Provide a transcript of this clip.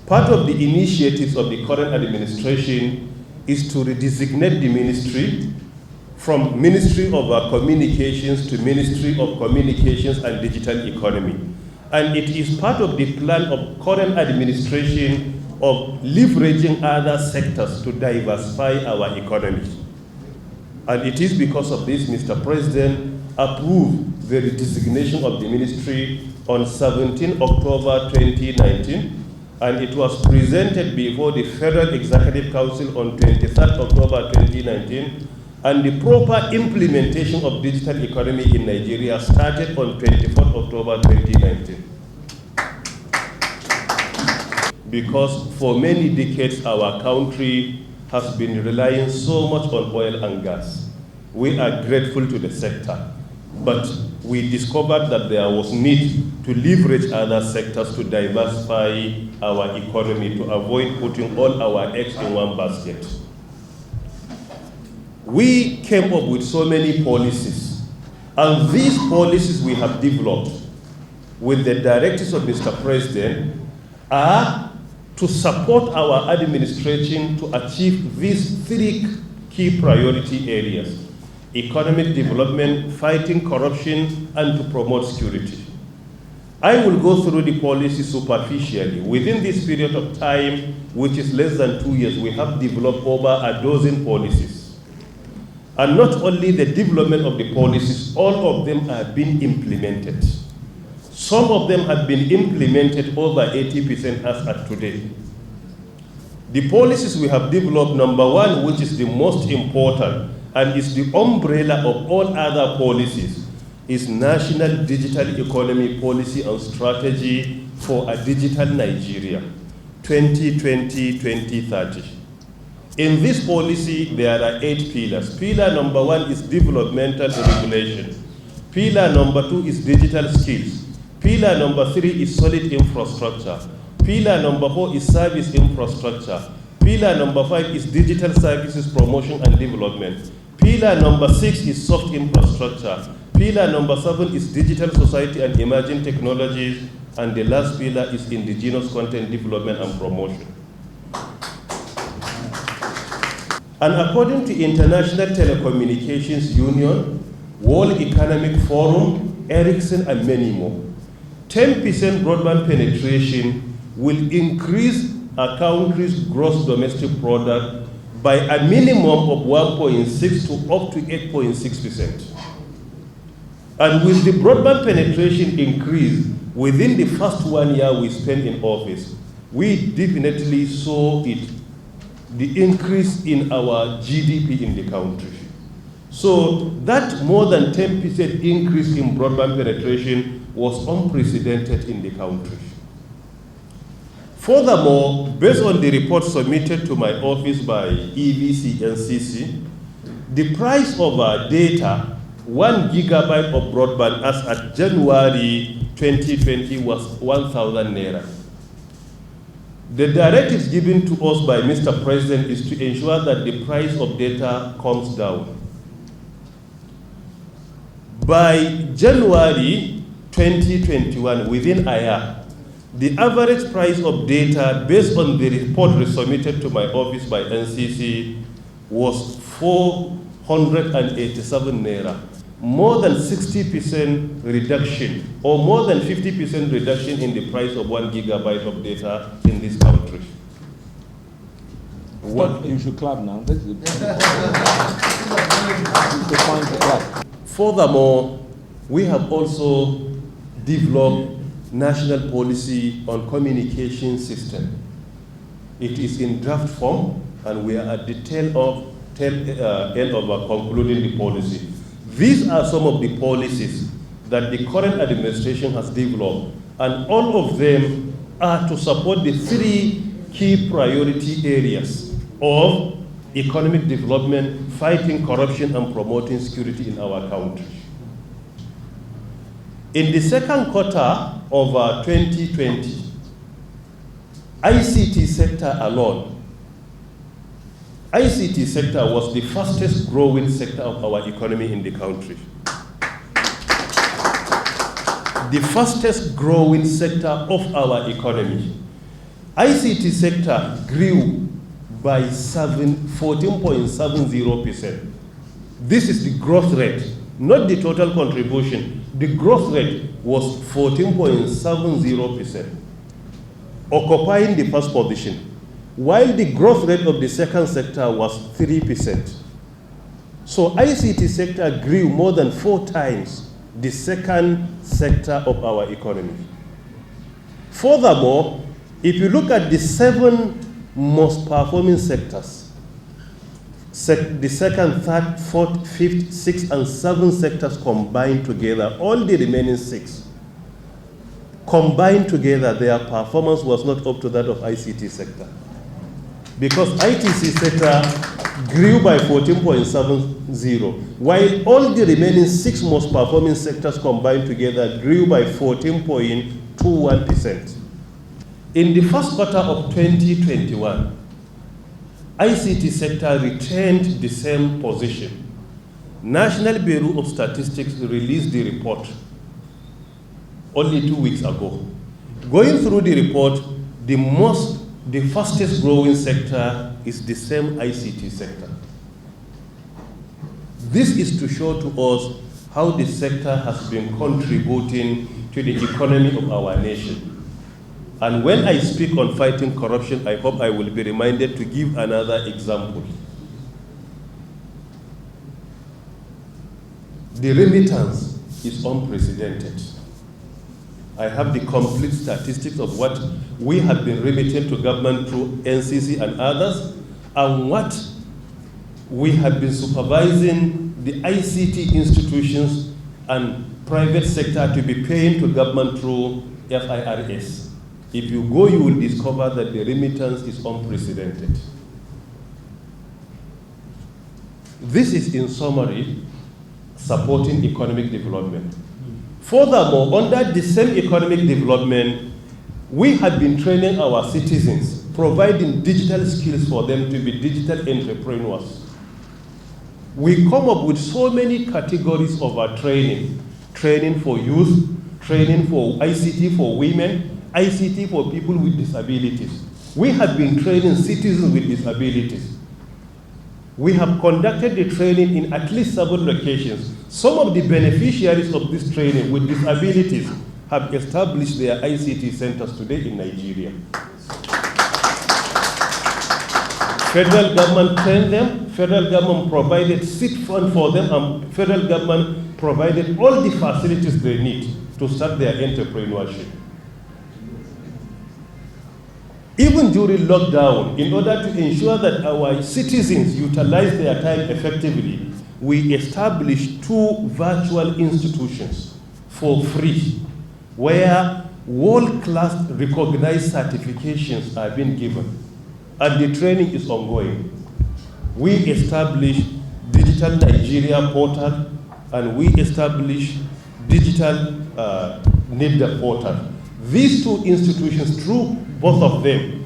Part of the initiatives of the current administration is to redesignate the ministry from Ministry of Communications to Ministry of Communications and Digital Economy. And it is part of the plan of current administration of leveraging other sectors to diversify our economy. And it is because of this, Mr. President approved the redesignation of the ministry on 17 October 2019, and it was presented before the Federal Executive Council on 23rd October 2019, and the proper implementation of digital economy in Nigeria started on 24th October 2019. Because for many decades, our country has been relying so much on oil and gas. We are grateful to the sector, but we discovered that there was need to leverage other sectors to diversify our economy, to avoid putting all our eggs in one basket. We came up with so many policies, and these policies we have developed with the directives of Mr. President are to support our administration to achieve these three key priority areas: economic development, fighting corruption, and to promote security. I will go through the policy superficially. Within this period of time, which is less than 2 years, we have developed over a dozen policies. And not only the development of the policies, all of them have been implemented. Some of them have been implemented over 80% as at today. The policies we have developed, number one, which is the most important and is the umbrella of all other policies, is National Digital Economy Policy and Strategy for a Digital Nigeria, 2020-2030. In this policy, there are 8 pillars. Pillar number 1 is developmental regulation. Pillar number 2 is digital skills. Pillar number 3 is solid infrastructure. Pillar number 4 is service infrastructure. Pillar number 5 is digital services promotion and development. Pillar number 6 is soft infrastructure. Pillar number 7 is digital society and emerging technologies. And the last pillar is indigenous content development and promotion. And according to International Telecommunications Union, World Economic Forum, Ericsson, and many more, 10% broadband penetration will increase a country's gross domestic product by a minimum of 1.6 to up to 8.6%. And with the broadband penetration increase within the first 1 year we spent in office, we definitely saw it, the increase in our GDP in the country. So that more than 10% increase in broadband penetration was unprecedented in the country. Furthermore, based on the report submitted to my office by EVC NCC, the price of our data, 1 gigabyte of broadband as at January 2020 was 1,000 naira. The directives given to us by Mr. President is to ensure that the price of data comes down. By January 2021, within a year, the average price of data based on the report resubmitted to my office by NCC was 487 naira. More than 60% reduction, or more than 50% reduction in the price of 1 gigabyte of data in this country. What? You should clap now. That's the point to clap. Furthermore, we have also developed national policy on communication system. It is in draft form, and we are at the tail end of concluding the policy. These are some of the policies that the current administration has developed, and all of them are to support the 3 key priority areas of economic development, fighting corruption, and promoting security in our country. In the second quarter of 2020, ICT sector alone, ICT sector was the fastest growing sector of our economy in the country. The fastest growing sector of our economy. ICT sector grew by 14.70%. This is the growth rate, not the total contribution. The growth rate was 14.70%, occupying the first position, while the growth rate of the second sector was 3%. So ICT sector grew more than 4 times the second sector of our economy. Furthermore, if you look at the 7 most performing sectors, the second, third, fourth, fifth, sixth, and 7 sectors combined together, all the remaining 6 combined together, their performance was not up to that of ICT sector. Because ITC sector grew by 14.70, while all the remaining 6 most performing sectors combined together grew by 14.21%. In the first quarter of 2021, ICT sector retained the same position. National Bureau of Statistics released the report only 2 weeks ago. Going through the report, the fastest growing sector is the same ICT sector. This is to show to us how the sector has been contributing to the economy of our nation. And when I speak on fighting corruption, I hope I will be reminded to give another example. The remittance is unprecedented. I have the complete statistics of what we have been remitting to government through NCC and others, and what we have been supervising the ICT institutions and private sector to be paying to government through FIRS. If you go, you will discover that the remittance is unprecedented. This is, in summary, supporting economic development. Furthermore, under the same economic development, we have been training our citizens, providing digital skills for them to be digital entrepreneurs. We come up with so many categories of our training. Training for youth, training for ICT for women, ICT for people with disabilities. We have been training citizens with disabilities. We have conducted the training in at least 7 locations. Some of the beneficiaries of this training with disabilities have established their ICT centers today in Nigeria. Federal government trained them, federal government provided seed fund for them, and federal government provided all the facilities they need to start their entrepreneurship. Even during lockdown, in order to ensure that our citizens utilize their time effectively, we established 2 virtual institutions for free, where world-class recognized certifications are being given, and the training is ongoing. We established Digital Nigeria Portal, and we established Digital NIDA Portal. These 2 institutions, through both of them,